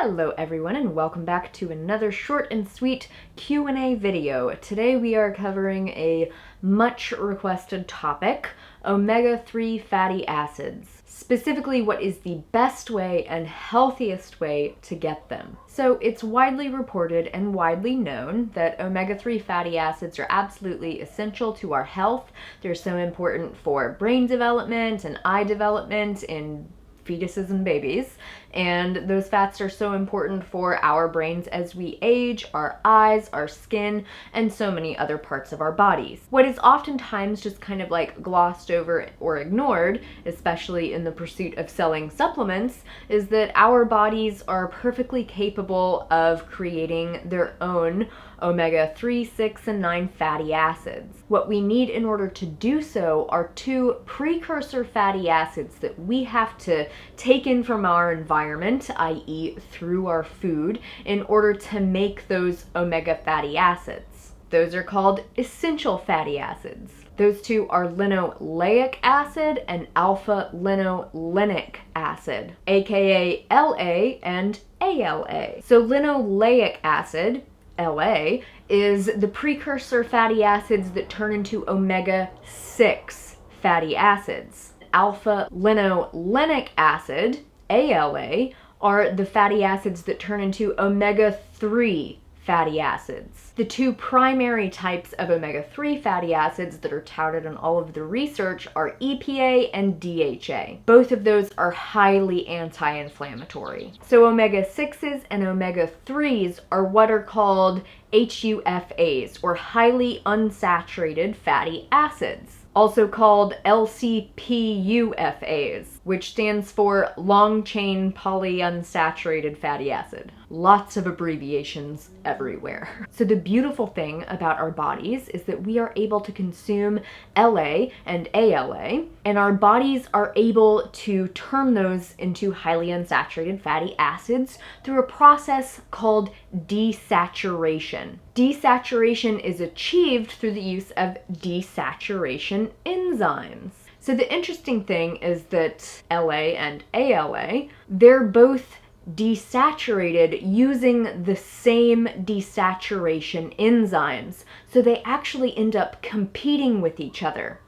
Hello everyone and welcome back to another short and sweet Q&A video. Today we are covering a much requested topic, omega-3 fatty acids. Specifically, what is the best way and healthiest way to get them. So it's widely reported and widely known that omega-3 fatty acids are absolutely essential to our health. They're so important for brain development and eye development in fetuses and babies, and those fats are so important for our brains as we age, our eyes, our skin, and so many other parts of our bodies. What is oftentimes just kind of like glossed over or ignored, especially in the pursuit of selling supplements, is that our bodies are perfectly capable of creating their own omega-3, 6, and 9 fatty acids. What we need in order to do so are two precursor fatty acids that we have to take in from our environment, i.e. through our food, in order to make those omega fatty acids. Those are called essential fatty acids. Those two are linoleic acid and alpha-linolenic acid, aka LA and ALA. So linoleic acid, LA, is the precursor fatty acids that turn into omega-6 fatty acids. Alpha-linolenic acid, ALA, are the fatty acids that turn into omega-3 fatty acids. The two primary types of omega-3 fatty acids that are touted in all of the research are EPA and DHA. Both of those are highly anti-inflammatory. So omega-6s and omega-3s are what are called HUFAs, or highly unsaturated fatty acids, also called LCPUFAs, which stands for long-chain polyunsaturated fatty acid. Lots of abbreviations everywhere. So the beautiful thing about our bodies is that we are able to consume LA and ALA, and our bodies are able to turn those into highly unsaturated fatty acids through a process called desaturation. Desaturation is achieved through the use of desaturation enzymes. So the interesting thing is that LA and ALA, they're both desaturated using the same desaturation enzymes. So they actually end up competing with each other.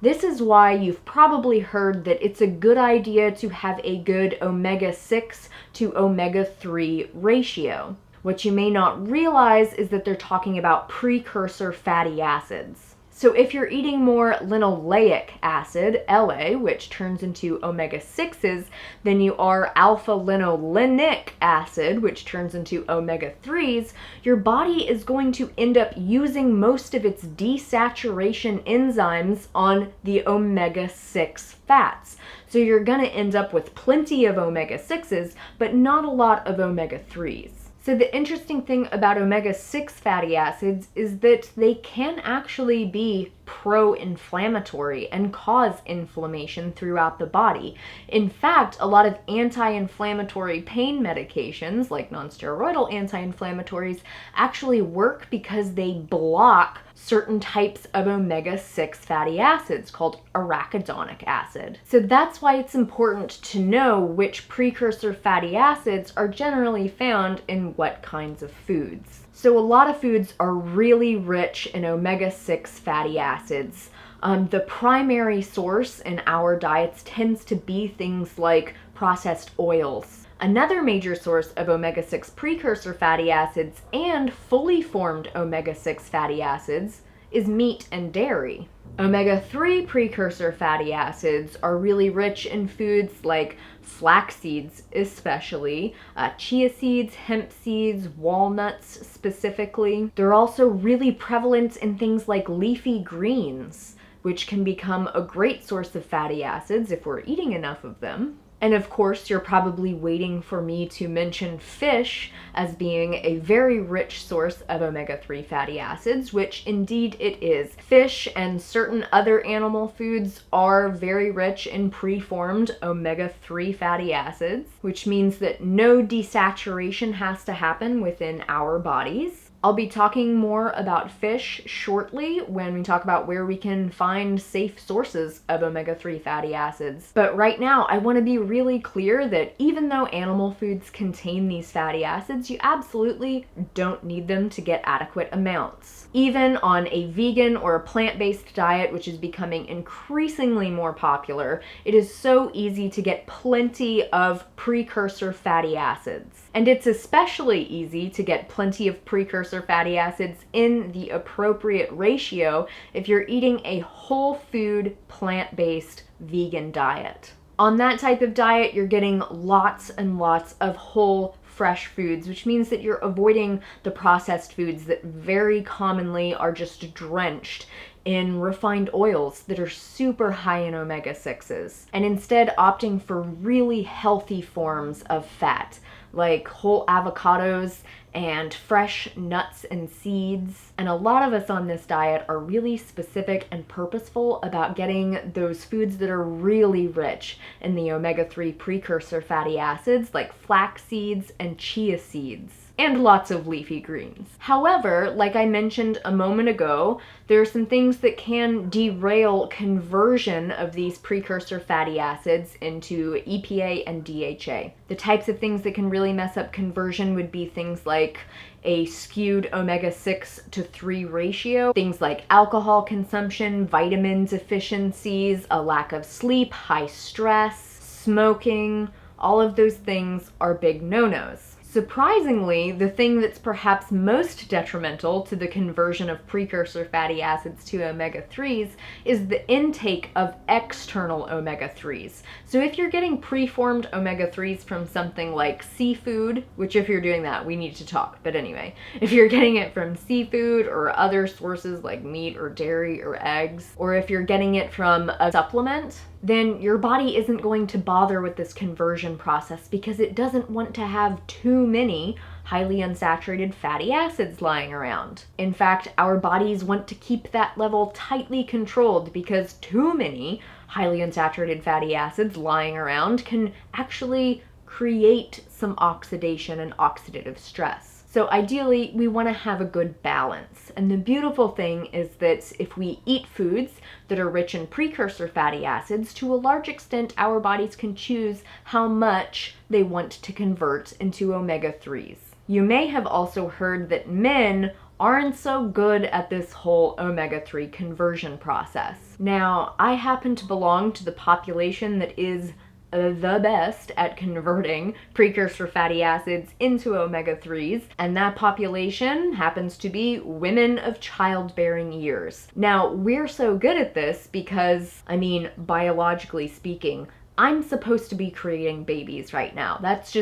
This is why you've probably heard that it's a good idea to have a good omega-6 to omega-3 ratio. What you may not realize is that they're talking about precursor fatty acids. So if you're eating more linoleic acid, LA, which turns into omega-6s, than you are alpha-linolenic acid, which turns into omega-3s, your body is going to end up using most of its desaturation enzymes on the omega-6 fats. So you're going to end up with plenty of omega-6s, but not a lot of omega-3s. So the interesting thing about omega-6 fatty acids is that they can actually be pro-inflammatory and cause inflammation throughout the body. In fact, a lot of anti-inflammatory pain medications, like non-steroidal anti-inflammatories, actually work because they block certain types of omega-6 fatty acids called arachidonic acid. So that's why it's important to know which precursor fatty acids are generally found in what kinds of foods. So a lot of foods are really rich in omega-6 fatty acids. The primary source in our diets tends to be things like processed oils. Another major source of omega-6 precursor fatty acids and fully formed omega-6 fatty acids is meat and dairy. Omega-3 precursor fatty acids are really rich in foods like flax seeds, especially, chia seeds, hemp seeds, walnuts specifically. They're also really prevalent in things like leafy greens, which can become a great source of fatty acids if we're eating enough of them. And of course, you're probably waiting for me to mention fish as being a very rich source of omega-3 fatty acids, which indeed it is. Fish and certain other animal foods are very rich in preformed omega-3 fatty acids, which means that no desaturation has to happen within our bodies. I'll be talking more about fish shortly when we talk about where we can find safe sources of omega-3 fatty acids. But right now, I want to be really clear that even though animal foods contain these fatty acids, you absolutely don't need them to get adequate amounts. Even on a vegan or a plant-based diet, which is becoming increasingly more popular, it is so easy to get plenty of precursor fatty acids. And it's especially easy to get plenty of precursor fatty acids in the appropriate ratio if you're eating a whole food, plant-based vegan diet. On that type of diet, you're getting lots and lots of whole, fresh foods, which means that you're avoiding the processed foods that very commonly are just drenched in refined oils that are super high in omega-6s, and instead opting for really healthy forms of fat, like whole avocados and fresh nuts and seeds. And a lot of us on this diet are really specific and purposeful about getting those foods that are really rich in the omega-3 precursor fatty acids, like flax seeds and chia seeds, and lots of leafy greens. However, like I mentioned a moment ago, there are some things that can derail conversion of these precursor fatty acids into EPA and DHA. The types of things that can really mess up conversion would be things like a skewed omega-6 to 3 ratio, things like alcohol consumption, vitamin deficiencies, a lack of sleep, high stress, smoking. All of those things are big no-nos. Surprisingly, the thing that's perhaps most detrimental to the conversion of precursor fatty acids to omega-3s is the intake of external omega-3s. So if you're getting preformed omega-3s from something like seafood, which if you're doing that, we need to talk, but anyway, if you're getting it from seafood or other sources like meat or dairy or eggs, or if you're getting it from a supplement, then your body isn't going to bother with this conversion process because it doesn't want to have too many highly unsaturated fatty acids lying around. In fact, our bodies want to keep that level tightly controlled because too many highly unsaturated fatty acids lying around can actually create some oxidation and oxidative stress. So ideally, we want to have a good balance. And the beautiful thing is that if we eat foods that are rich in precursor fatty acids, to a large extent, our bodies can choose how much they want to convert into omega-3s. You may have also heard that men aren't so good at this whole omega-3 conversion process. Now, I happen to belong to the population that is the best at converting precursor fatty acids into omega-3s, and that population happens to be women of childbearing years. Now, we're so good at this because, biologically speaking, I'm supposed to be creating babies right now. That's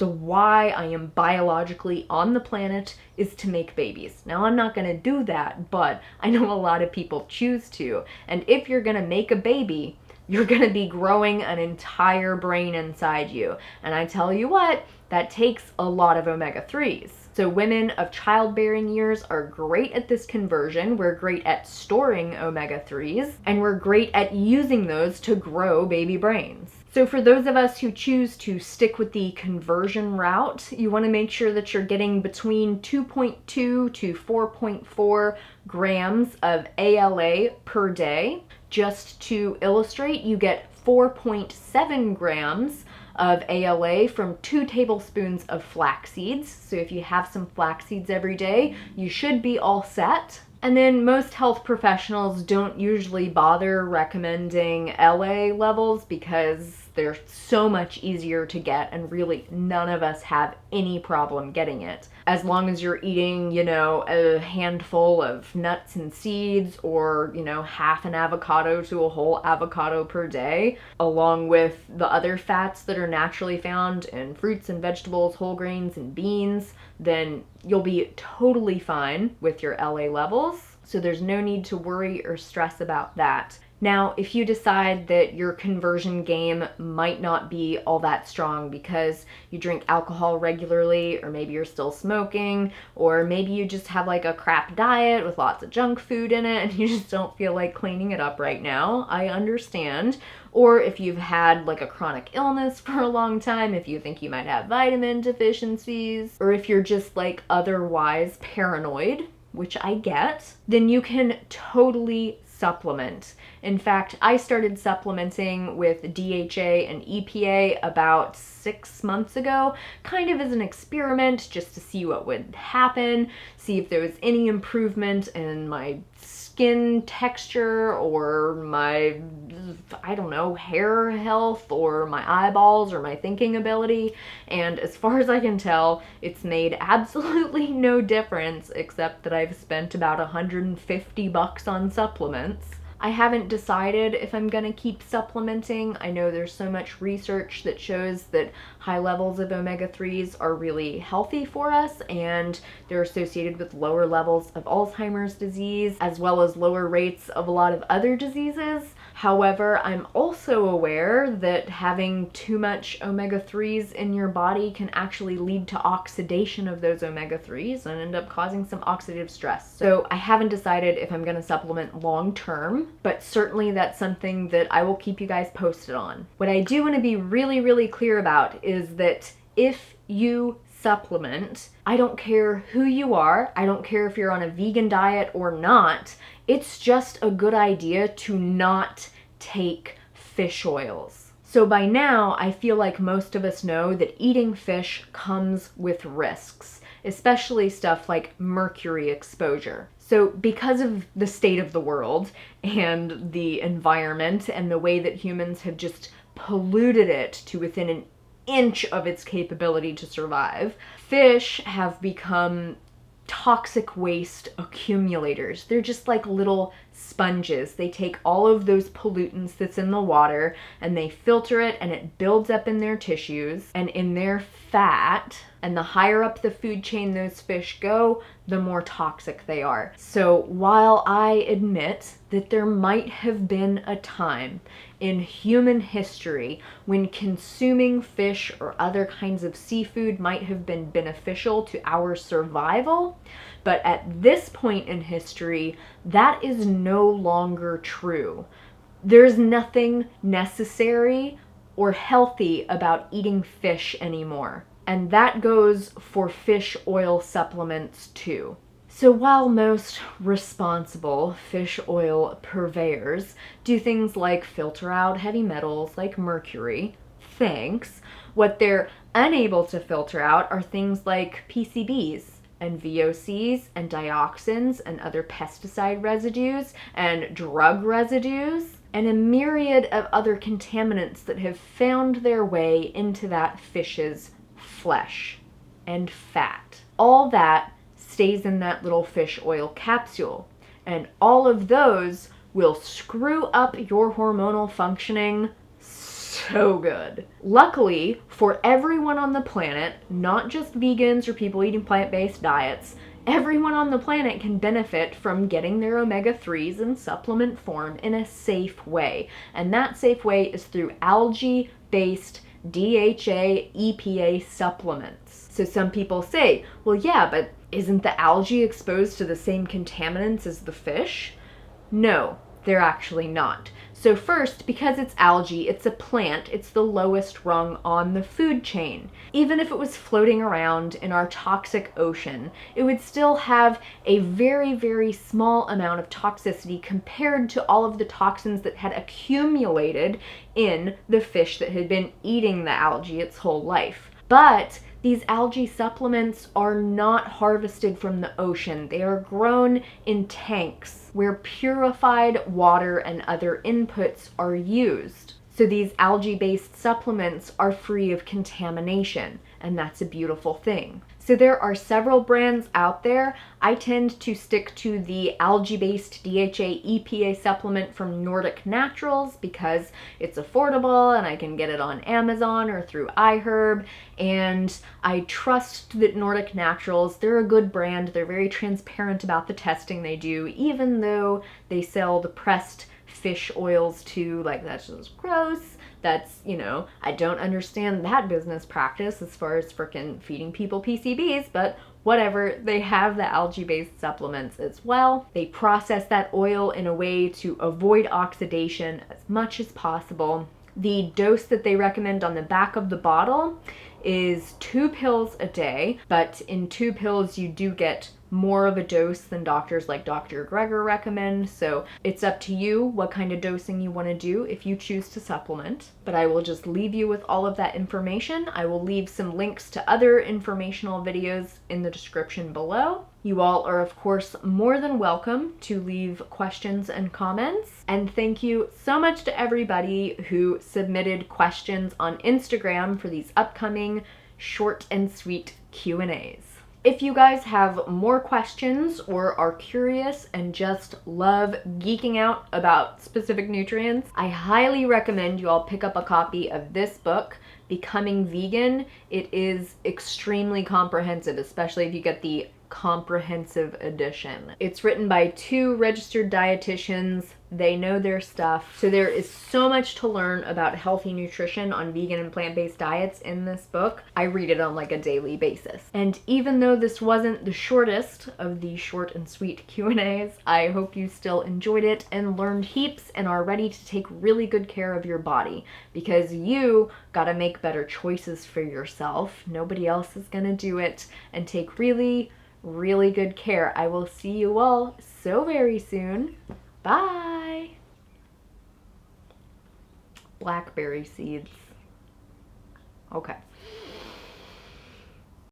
why I am biologically on the planet, is to make babies. Now, I'm not gonna do that, but I know a lot of people choose to, and if you're gonna make a baby, you're gonna be growing an entire brain inside you. And I tell you what, that takes a lot of omega-3s. So women of childbearing years are great at this conversion. We're great at storing omega-3s, and we're great at using those to grow baby brains. So for those of us who choose to stick with the conversion route, you want to make sure that you're getting between 2.2 to 4.4 grams of ALA per day. Just to illustrate, you get 4.7 grams of ALA from 2 tablespoons of flax seeds. So if you have some flax seeds every day, you should be all set. And then most health professionals don't usually bother recommending LA levels because they're so much easier to get, and really none of us have any problem getting it. As long as you're eating, a handful of nuts and seeds, or, half an avocado to a whole avocado per day, along with the other fats that are naturally found in fruits and vegetables, whole grains and beans, then you'll be totally fine with your LA levels. So there's no need to worry or stress about that. Now, if you decide that your conversion game might not be all that strong because you drink alcohol regularly, or maybe you're still smoking, or maybe you just have like a crap diet with lots of junk food in it and you just don't feel like cleaning it up right now, I understand. Or if you've had like a chronic illness for a long time, if you think you might have vitamin deficiencies, or if you're just like otherwise paranoid, which I get, then you can totally supplement. In fact, I started supplementing with DHA and EPA about 6 months ago, kind of as an experiment, just to see what would happen, see if there was any improvement in my skin texture or my, I don't know, hair health or my eyeballs or my thinking ability. And as far as I can tell, it's made absolutely no difference, except that I've spent about $150 on supplements. I haven't decided if I'm gonna keep supplementing. I know there's so much research that shows that high levels of omega-3s are really healthy for us, and they're associated with lower levels of Alzheimer's disease, as well as lower rates of a lot of other diseases. However, I'm also aware that having too much omega-3s in your body can actually lead to oxidation of those omega-3s and end up causing some oxidative stress. So I haven't decided if I'm going to supplement long term, but certainly that's something that I will keep you guys posted on. What I do want to be really, really clear about is that if you supplement, I don't care who you are, I don't care if you're on a vegan diet or not, it's just a good idea to not take fish oils. So by now, I feel like most of us know that eating fish comes with risks, especially stuff like mercury exposure. So because of the state of the world and the environment and the way that humans have just polluted it to within an inch of its capability to survive, fish have become toxic waste accumulators. They're just like little sponges. They take all of those pollutants that's in the water and they filter it, and it builds up in their tissues and in their fat. And the higher up the food chain those fish go, the more toxic they are. So while I admit that there might have been a time in human history when consuming fish or other kinds of seafood might have been beneficial to our survival, but at this point in history, that is no longer true. There's nothing necessary or healthy about eating fish anymore. And that goes for fish oil supplements too. So while most responsible fish oil purveyors do things like filter out heavy metals like mercury, thanks, what they're unable to filter out are things like PCBs and VOCs and dioxins and other pesticide residues and drug residues and a myriad of other contaminants that have found their way into that fish's flesh and fat. All that stays in that little fish oil capsule, and all of those will screw up your hormonal functioning so good. Luckily for everyone on the planet, not just vegans or people eating plant-based diets, everyone on the planet can benefit from getting their omega-3s in supplement form in a safe way, and that safe way is through algae-based DHA EPA supplements. So some people say, well, yeah, but isn't the algae exposed to the same contaminants as the fish? No, they're actually not. So first, because it's algae, it's a plant, it's the lowest rung on the food chain. Even if it was floating around in our toxic ocean, it would still have a very, very small amount of toxicity compared to all of the toxins that had accumulated in the fish that had been eating the algae its whole life. But these algae supplements are not harvested from the ocean. They are grown in tanks where purified water and other inputs are used. So these algae-based supplements are free of contamination, and that's a beautiful thing. So there are several brands out there. I tend to stick to the algae-based DHA EPA supplement from Nordic Naturals because it's affordable and I can get it on Amazon or through iHerb, and I trust that Nordic Naturals, they're a good brand. They're very transparent about the testing they do, even though they sell the pressed fish oils too. Like, that's just gross. That's, you know, I don't understand that business practice as far as frickin' feeding people PCBs, but whatever. They have the algae-based supplements as well. They process that oil in a way to avoid oxidation as much as possible. The dose that they recommend on the back of the bottle is 2 pills a day, but in 2 pills you do get more of a dose than doctors like Dr. Greger recommend, so it's up to you what kind of dosing you want to do if you choose to supplement. But I will just leave you with all of that information. I will leave some links to other informational videos in the description below. You all are, of course, more than welcome to leave questions and comments. And thank you so much to everybody who submitted questions on Instagram for these upcoming short and sweet Q&As. If you guys have more questions or are curious and just love geeking out about specific nutrients, I highly recommend you all pick up a copy of this book, Becoming Vegan. It is extremely comprehensive, especially if you get the comprehensive edition. It's written by 2 registered dietitians. They know their stuff. So there is so much to learn about healthy nutrition on vegan and plant-based diets in this book. I read it on like a daily basis. And even though this wasn't the shortest of the short and sweet Q&As, I hope you still enjoyed it and learned heaps and are ready to take really good care of your body, because you gotta make better choices for yourself. Nobody else is gonna do it, and take really good care. I will see you all so very soon. Bye. Blackberry seeds. Okay.